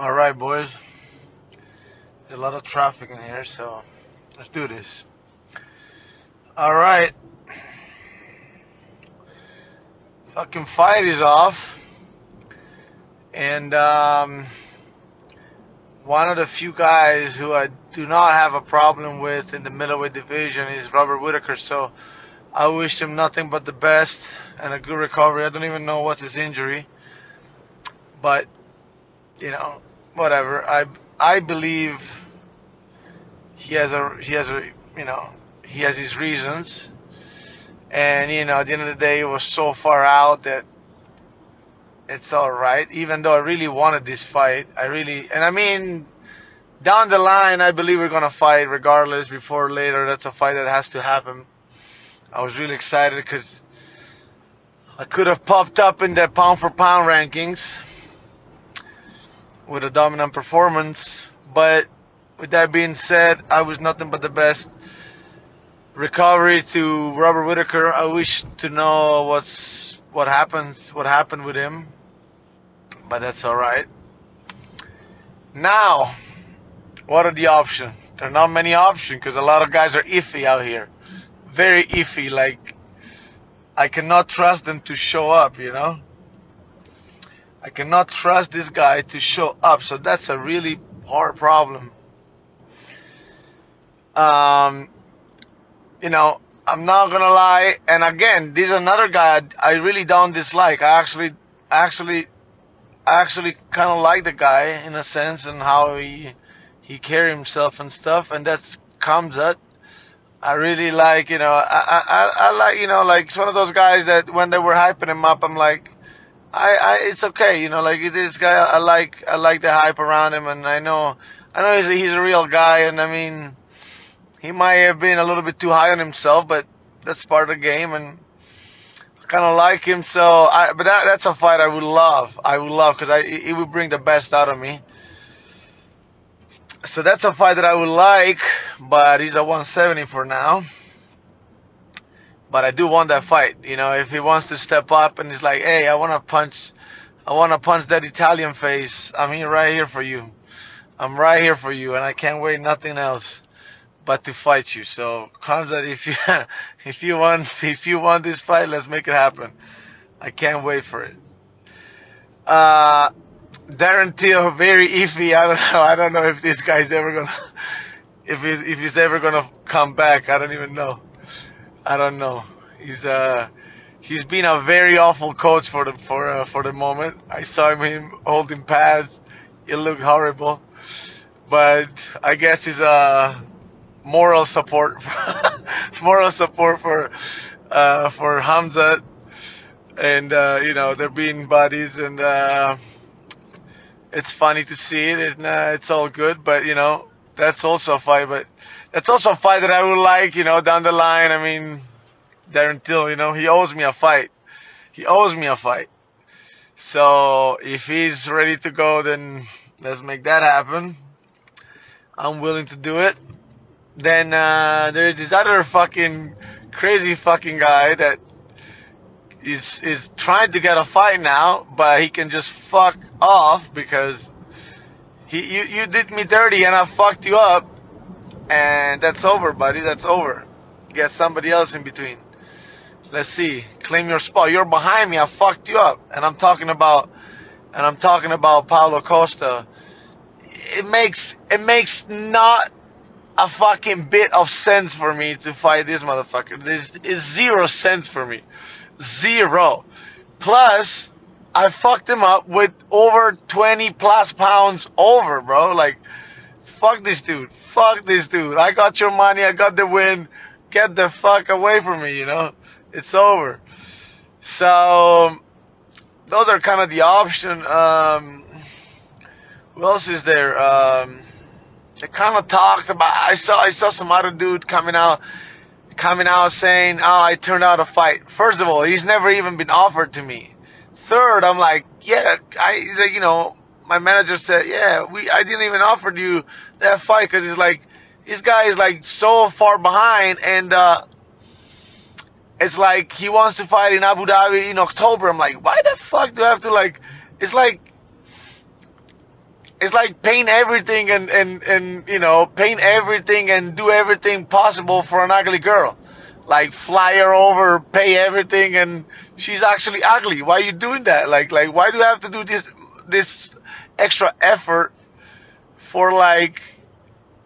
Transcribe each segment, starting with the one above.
Alright, boys. There's a lot of traffic in here, so let's do this. Alright. Fucking fight is off. And one of the few guys who I do not have a problem with in the middleweight division is Robert Whittaker, so I wish him nothing but the best and a good recovery. I don't even know what's his injury, but you know, whatever. I believe he has his reasons, and at the end of the day, it was so far out that it's all right. Even though I really wanted this fight, down the line, I believe we're gonna fight regardless. Before or later, that's a fight that has to happen. I was really excited because I could have popped up in the pound for pound rankings with a dominant performance, but with that being said, I was nothing but the best. Recovery to Robert Whittaker. I wish to know what happened with him, but that's all right. Now, what are the options? There are not many options because a lot of guys are iffy out here, very iffy. Like, I cannot trust them to show up. I cannot trust this guy to show up, so that's a really hard problem. I'm not gonna lie, and again, this is another guy I really don't dislike. I actually kind of like the guy in a sense and how he carry himself and stuff, and that's Khamzat. I really like, I like, like it's one of those guys that when they were hyping him up, I'm like, it's okay, like this guy, I like the hype around him, and I know he's a real guy, and he might have been a little bit too high on himself, but that's part of the game, and I kind of like him. So, but that's a fight I would love because it would bring the best out of me. So that's a fight that I would like, but he's at 170 for now. But I do want that fight. If he wants to step up and he's like, hey, I want to punch that Italian face. I'm right here for you. I'm right here for you, and I can't wait nothing else but to fight you. So, Khamzat, if you want this fight, let's make it happen. I can't wait for it. Darren Till, very iffy. I don't know if this guy's ever gonna, if he's ever gonna come back. I don't even know. I don't know. He's been a very awful coach for the moment. I saw him holding pads. It looked horrible, but I guess he's moral support for Khamzat, and they're being buddies, and it's funny to see it, and it's all good. But that's also a fight. But that's also a fight that I would like. Down the line. Darren Till, he owes me a fight. So if he's ready to go, then let's make that happen. I'm willing to do it. Then there's this other fucking crazy fucking guy that is trying to get a fight now, but he can just fuck off because you did me dirty and I fucked you up, and that's over, buddy. That's over. Get somebody else in between. Let's see. Claim your spot. You're behind me. I fucked you up, and I'm talking about Paulo Costa. It makes not a fucking bit of sense for me to fight this motherfucker. It's 0 cents for me. 0. Plus, I fucked him up with over 20 plus pounds over, bro. Like, fuck this dude. I got your money. I got the win. Get the fuck away from me, It's over. So, those are kind of the option. Who else is there? They kind of talked about. I saw some other dude coming out saying, "Oh, I turned out a fight." First of all, he's never even been offered to me. Third, I'm like, yeah, my manager said, yeah, I didn't even offer you that fight because it's like this guy is like so far behind, and it's like he wants to fight in Abu Dhabi in October. I'm like, why the fuck do I have to like? It's like it's like paint everything and you know, paint everything and do everything possible for an ugly girl. Like fly her over, pay everything, and she's actually ugly. Why are you doing that? Like why do you have to do this extra effort for like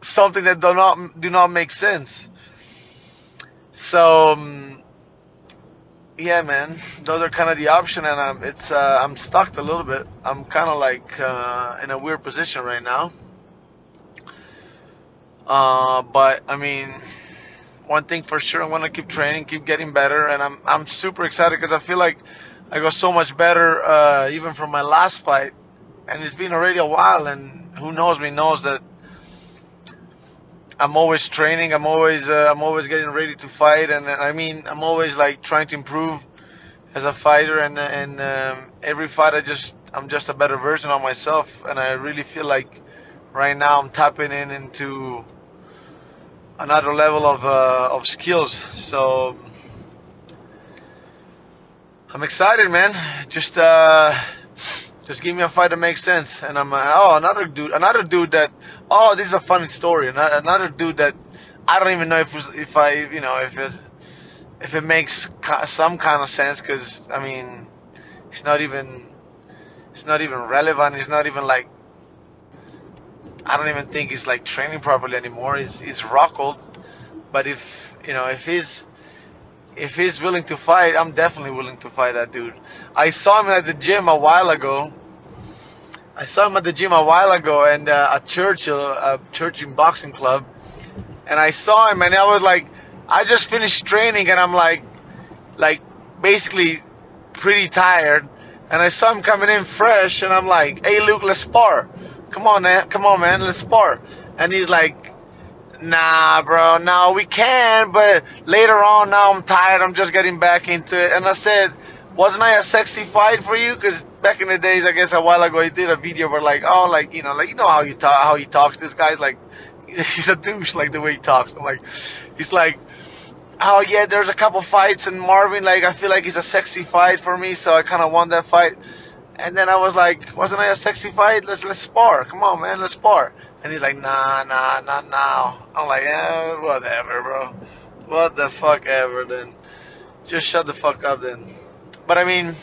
something that do not make sense? So yeah, man, those are kind of the option, and I'm stuck a little bit. I'm kind of like in a weird position right now. But I mean, one thing for sure, I want to keep training, keep getting better, and I'm super excited because I feel like I got so much better even from my last fight, and it's been already a while. And who knows me knows that I'm always training. I'm always getting ready to fight, and I mean, I'm always like trying to improve as a fighter. And every fight, I'm just a better version of myself. And I really feel like right now I'm tapping into another level of skills. So I'm excited, man. Just give me a fight that makes sense. And I'm another dude that, oh, this is a funny story. Another dude that I don't even know if it makes some kind of sense, because I mean, it's not even relevant. It's not even like, I don't even think he's like training properly anymore. He's Rockhold. But if he's willing to fight, I'm definitely willing to fight that dude. I saw him at the gym a while ago. And at Churchill, a Churchill boxing club. And I saw him, and I was like, I just finished training, and I'm like basically pretty tired. And I saw him coming in fresh, and I'm like, hey, Luke, let's spar. Come on, man, let's spar. And he's like, nah, bro, no, we can, but later on, now I'm tired, I'm just getting back into it. And I said, wasn't I a sexy fight for you? Because back in the days, I guess a while ago, he did a video where like, oh, like, you know how he talks. This guy's like, he's a douche, like the way he talks. I'm like, he's like, oh yeah, there's a couple fights, and Marvin, like, I feel like he's a sexy fight for me, so I kind of won that fight. And then I was like, wasn't I a sexy fight? Let's spar. Come on, man, let's spar. And he's like, nah, not now. I'm like, whatever, bro. What the fuck ever, then. Just shut the fuck up, then. But I mean,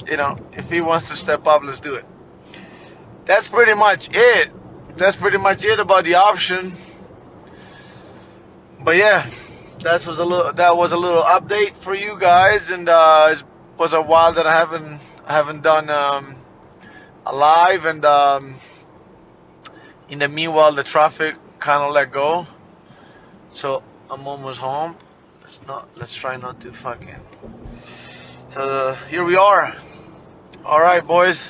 you know, if he wants to step up, let's do it. That's pretty much it. That's pretty much it about the option. But yeah, that was a little update for you guys, and it was a while that I haven't done a live, and in the meanwhile the traffic kind of let go, so I'm almost home. Let's try not to fucking. So here we are. All right, boys.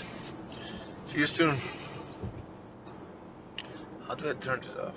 See you soon. How do I turn this off?